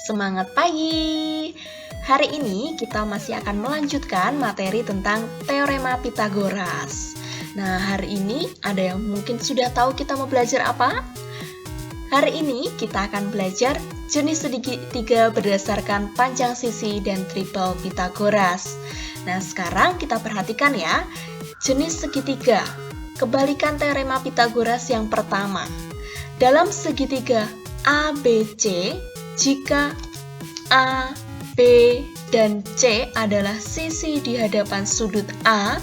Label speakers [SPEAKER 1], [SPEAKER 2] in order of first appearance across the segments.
[SPEAKER 1] Semangat pagi! Hari ini kita masih akan melanjutkan materi tentang Teorema Pitagoras. Nah, hari ini ada yang mungkin sudah tahu kita mau belajar apa? Hari ini kita akan belajar jenis segitiga berdasarkan panjang sisi dan triple Pitagoras. Nah, sekarang kita perhatikan ya, jenis segitiga. Kebalikan teorema Pitagoras yang pertama. Dalam segitiga ABC, jika A, B, dan C adalah sisi di hadapan sudut A,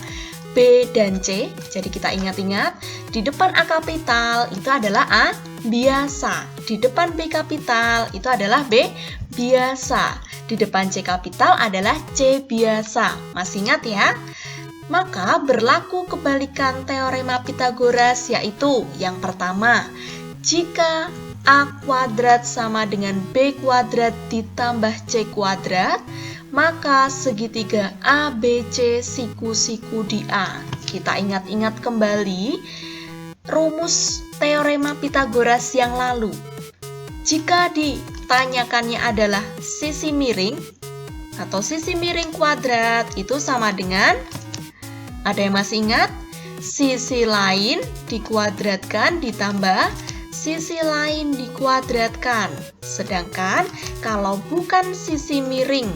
[SPEAKER 1] B, dan C. Jadi kita ingat-ingat, di depan A kapital itu adalah A biasa. Di depan B kapital itu adalah B biasa. Di depan C kapital adalah C biasa. Masih ingat ya? Maka berlaku kebalikan teorema Pitagoras, yaitu yang pertama, jika A kuadrat sama dengan B kuadrat ditambah C kuadrat, maka segitiga ABC siku-siku di A. Kita ingat-ingat kembali rumus teorema Pitagoras yang lalu. Jika ditanyakannya adalah sisi miring atau sisi miring kuadrat, itu sama dengan, ada yang masih ingat? Sisi lain dikuadratkan ditambah sisi lain dikuadratkan. Sedangkan kalau bukan sisi miring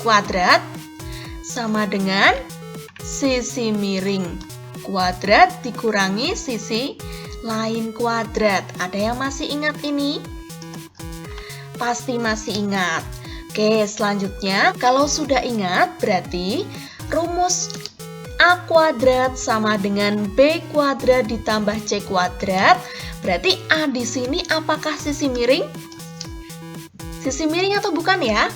[SPEAKER 1] kuadrat, sama dengan sisi miring kuadrat dikurangi sisi lain kuadrat. Ada yang masih ingat ini? Pasti masih ingat. Oke, selanjutnya kalau sudah ingat berarti rumus A kuadrat sama dengan B kuadrat ditambah C kuadrat. Berarti A di sini apakah sisi miring? Sisi miring atau bukan ya?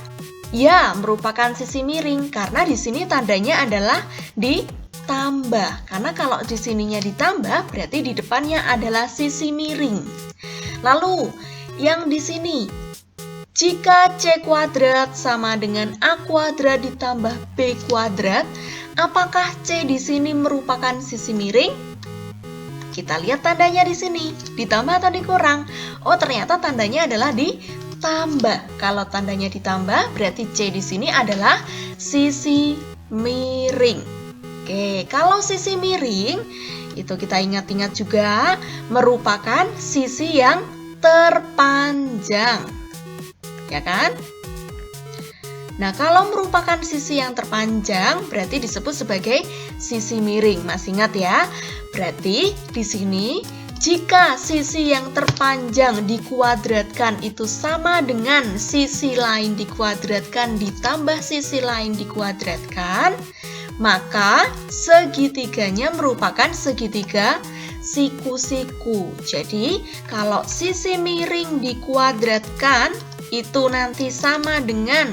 [SPEAKER 1] Ya, merupakan sisi miring karena di sini tandanya adalah ditambah. Karena kalau di sininya ditambah berarti di depannya adalah sisi miring. Lalu, yang di sini, jika C kuadrat sama dengan A kuadrat ditambah B kuadrat, apakah C di sini merupakan sisi miring? Kita lihat tandanya di sini, ditambah atau dikurang? Oh, ternyata tandanya adalah ditambah. Kalau tandanya ditambah, berarti C di sini adalah sisi miring. Oke, kalau sisi miring, itu kita ingat-ingat juga merupakan sisi yang terpanjang. Ya kan? Nah, kalau merupakan sisi yang terpanjang, berarti disebut sebagai sisi miring. Masih ingat ya? Berarti di sini, jika sisi yang terpanjang dikuadratkan itu sama dengan sisi lain dikuadratkan ditambah sisi lain dikuadratkan, maka segitiganya merupakan segitiga siku-siku. Jadi, kalau sisi miring dikuadratkan, itu nanti sama dengan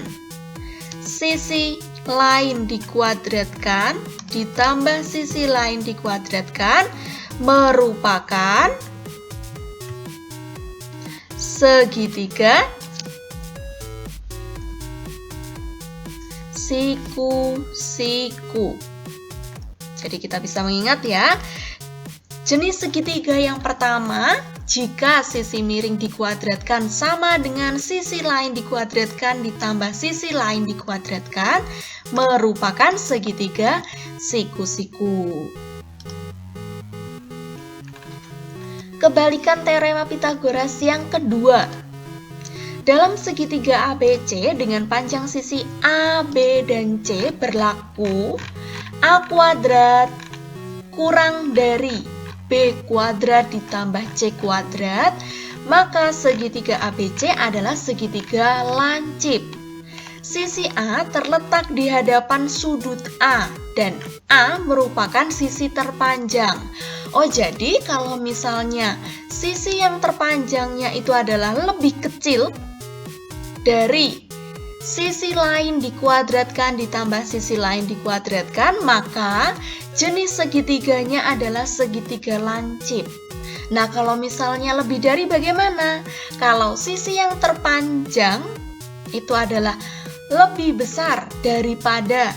[SPEAKER 1] sisi lain dikuadratkan ditambah sisi lain dikuadratkan merupakan segitiga siku-siku. Jadi kita bisa mengingat ya, jenis segitiga yang pertama, jika sisi miring dikuadratkan sama dengan sisi lain dikuadratkan ditambah sisi lain dikuadratkan, merupakan segitiga siku-siku. Kebalikan teorema Pitagoras yang kedua. Dalam segitiga ABC dengan panjang sisi A, B, dan C berlaku A kuadrat kurang dari B kuadrat ditambah C kuadrat, maka segitiga ABC adalah segitiga lancip. Sisi A terletak di hadapan sudut A dan A merupakan sisi terpanjang. Oh, jadi kalau misalnya sisi yang terpanjangnya itu adalah lebih kecil dari sisi lain dikuadratkan ditambah sisi lain dikuadratkan, maka jenis segitiganya adalah segitiga lancip. Nah, kalau misalnya lebih dari bagaimana? Kalau sisi yang terpanjang itu adalah lebih besar daripada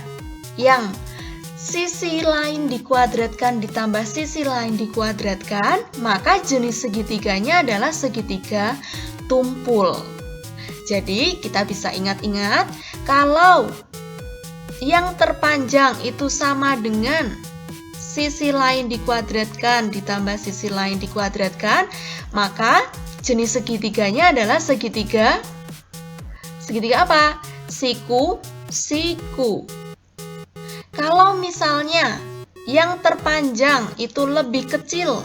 [SPEAKER 1] yang sisi lain dikuadratkan ditambah sisi lain dikuadratkan, maka jenis segitiganya adalah segitiga tumpul. Jadi kita bisa ingat-ingat kalau yang terpanjang itu sama dengan sisi lain dikuadratkan ditambah sisi lain dikuadratkan, maka jenis segitiganya adalah segitiga apa? Siku-siku. Kalau misalnya yang terpanjang itu lebih kecil,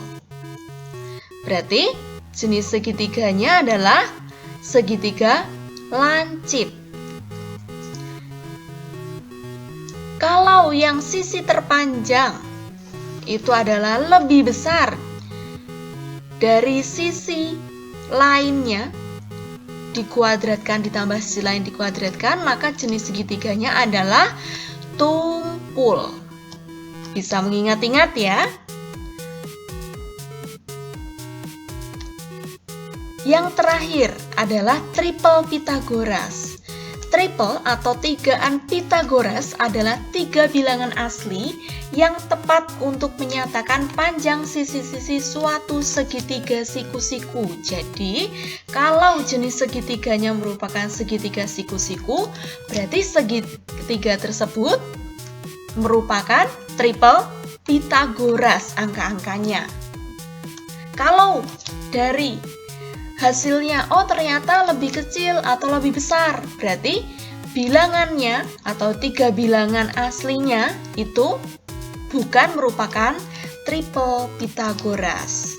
[SPEAKER 1] berarti jenis segitiganya adalah segitiga lancip. Kalau yang sisi terpanjang itu adalah lebih besar dari sisi lainnya dikuadratkan ditambah sisi lain dikuadratkan, maka jenis segitiganya adalah tumpul. Bisa mengingat-ingat ya. Yang terakhir adalah triple Pythagoras. Triple atau tigaan Pythagoras adalah 3 bilangan asli yang tepat untuk menyatakan panjang sisi-sisi suatu segitiga siku-siku. Jadi, kalau jenis segitiganya merupakan segitiga siku-siku, berarti segitiga tersebut merupakan triple Pythagoras angka-angkanya. Kalau dari hasilnya, oh ternyata lebih kecil atau lebih besar, berarti bilangannya atau 3 bilangan aslinya itu bukan merupakan triple Pythagoras.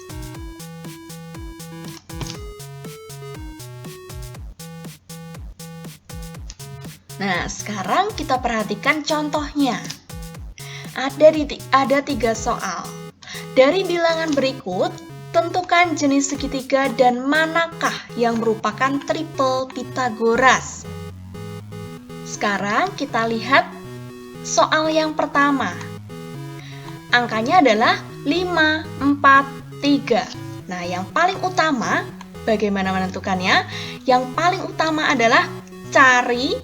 [SPEAKER 1] Nah, sekarang kita perhatikan contohnya. Ada 3 soal. Dari bilangan berikut, tentukan jenis segitiga dan manakah yang merupakan triple Pythagoras. Sekarang kita lihat soal yang pertama. Angkanya adalah 5, 4, 3. Nah, yang paling utama, bagaimana menentukannya? Yang paling utama adalah cari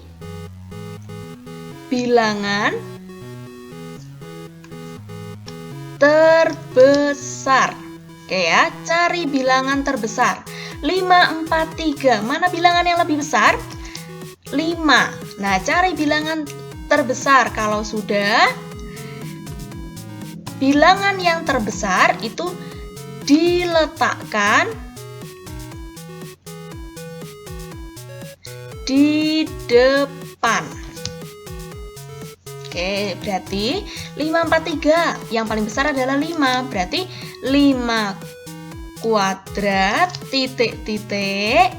[SPEAKER 1] bilangan terbesar. Oke ya, cari bilangan terbesar. 5, 4, 3. Mana bilangan yang lebih besar? 5. Nah, cari bilangan terbesar. Kalau sudah, bilangan yang terbesar itu diletakkan di depan. Oke, berarti 5, 4, 3. Yang paling besar adalah 5. Berarti 5 kuadrat titik-titik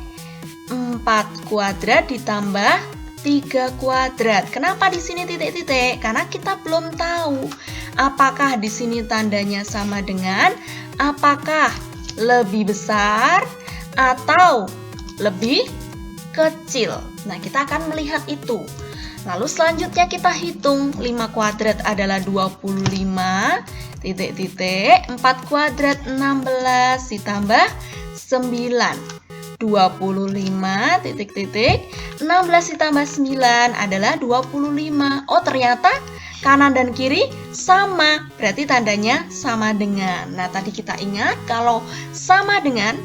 [SPEAKER 1] 4 kuadrat ditambah 3 kuadrat. Kenapa di sini titik-titik? Karena kita belum tahu apakah di sini tandanya sama dengan apakah lebih besar atau lebih kecil. Nah, kita akan melihat itu. Lalu selanjutnya kita hitung. 5 kuadrat adalah 25, titik-titik, 4 kuadrat 16 ditambah 9. 25, titik-titik, 16 ditambah 9 adalah 25. Oh, ternyata kanan dan kiri sama, berarti tandanya sama dengan. Nah, tadi kita ingat kalau sama dengan,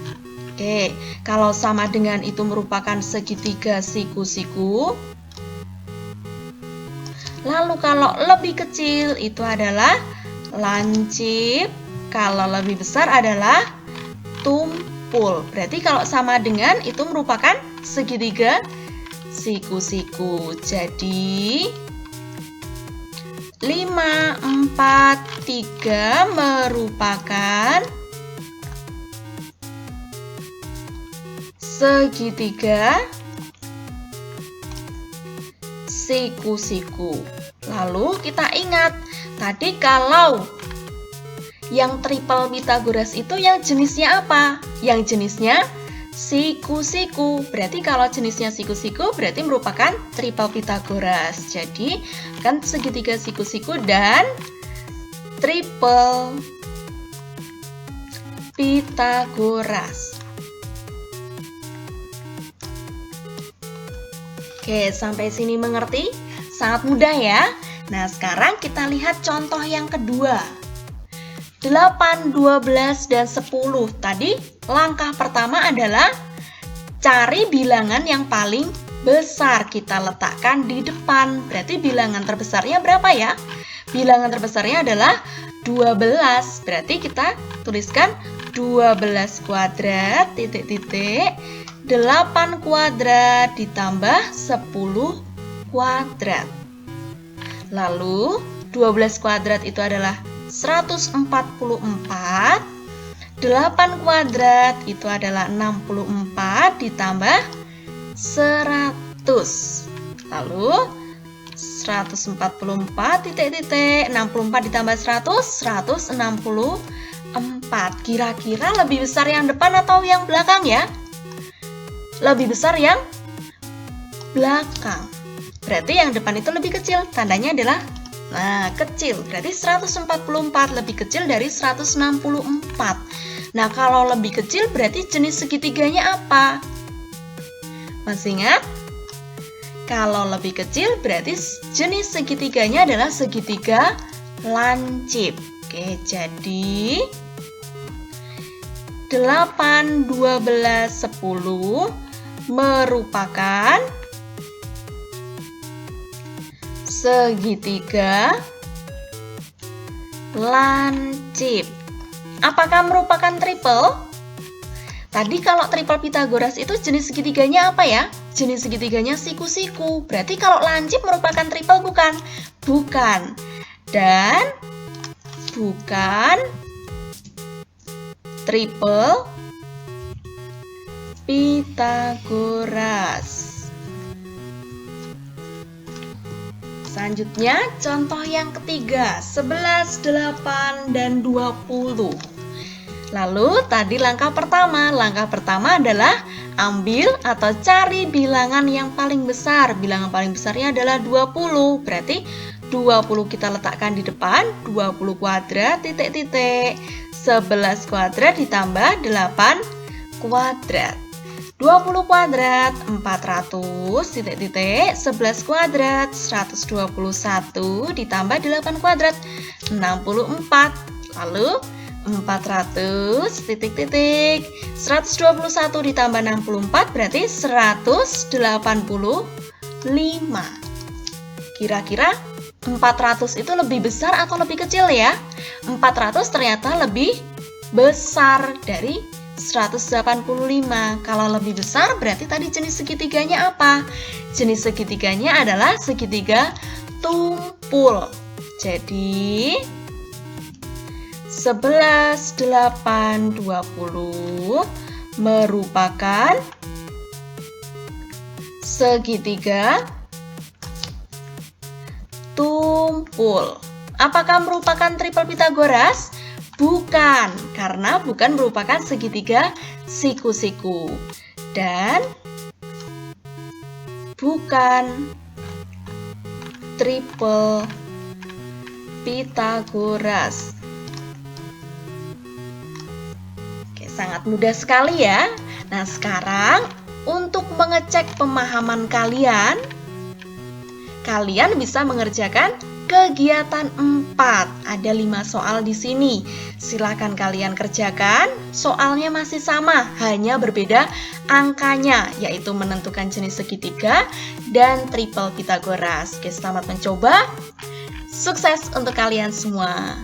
[SPEAKER 1] kalau sama dengan itu merupakan segitiga siku-siku. Lalu kalau lebih kecil itu adalah lancip, kalau lebih besar adalah tumpul. Berarti kalau sama dengan itu merupakan segitiga siku-siku. Jadi 5, 4, 3 merupakan segitiga siku-siku. Lalu kita ingat, tadi kalau yang triple Pythagoras itu yang jenisnya apa? Yang jenisnya siku-siku. Berarti kalau jenisnya siku-siku berarti merupakan triple Pythagoras. Jadi kan segitiga siku-siku dan triple Pythagoras. Oke, sampai sini mengerti? Sangat mudah ya. Nah, sekarang kita lihat contoh yang kedua. 8, 12, dan 10. Tadi langkah pertama adalah Cari bilangan yang paling besar, kita letakkan di depan. Berarti bilangan terbesarnya berapa ya? Bilangan terbesarnya adalah 12. Berarti kita tuliskan 12 kuadrat, titik-titik, 8 kuadrat ditambah 10 kuadrat. Lalu 12 kuadrat itu adalah 144. 8 kuadrat itu adalah 64 ditambah 100. Lalu 144 titik-titik 64 ditambah 100, 164. Kira-kira lebih besar yang depan atau yang belakang ya? Lebih besar yang belakang. Berarti yang depan itu lebih kecil. Tandanya adalah kecil. Berarti 144 lebih kecil dari 164. Nah, kalau lebih kecil berarti jenis segitiganya apa? Masih ingat? Kalau lebih kecil berarti jenis segitiganya adalah segitiga lancip. Oke, jadi 8, 12, 10 merupakan segitiga lancip. Apakah merupakan triple? Tadi kalau triple Pitagoras itu jenis segitiganya apa ya? Jenis segitiganya siku-siku. Berarti kalau lancip merupakan triple bukan? Bukan. Dan bukan triple Pitagoras. Selanjutnya, contoh yang ketiga, 11, 8, dan 20. Lalu, tadi langkah pertama adalah ambil atau cari bilangan yang paling besar. Bilangan paling besarnya adalah 20. Berarti 20 kita letakkan di depan, 20 kuadrat, titik-titik. 11 kuadrat ditambah 8 kuadrat. 20 kuadrat, 400, titik-titik, 11 kuadrat, 121, ditambah 8 kuadrat, 64. Lalu, 400, titik-titik, 121 ditambah 64, berarti 185. Kira-kira 400 itu lebih besar atau lebih kecil ya? 400 ternyata lebih besar dari 185. Kalau lebih besar berarti tadi jenis segitiganya apa? Jenis segitiganya adalah segitiga tumpul. Jadi 11, 8, 20 merupakan segitiga tumpul. Apakah merupakan triple Pitagoras? Bukan, karena bukan merupakan segitiga siku-siku. Dan bukan triple Pitagoras. Oke, sangat mudah sekali ya. Nah, sekarang untuk mengecek pemahaman kalian bisa mengerjakan kegiatan 4. Ada 5 soal di sini. Silakan kalian kerjakan. Soalnya masih sama, hanya berbeda angkanya, yaitu menentukan jenis segitiga dan triple Pitagoras. Oke, selamat mencoba. Sukses untuk kalian semua.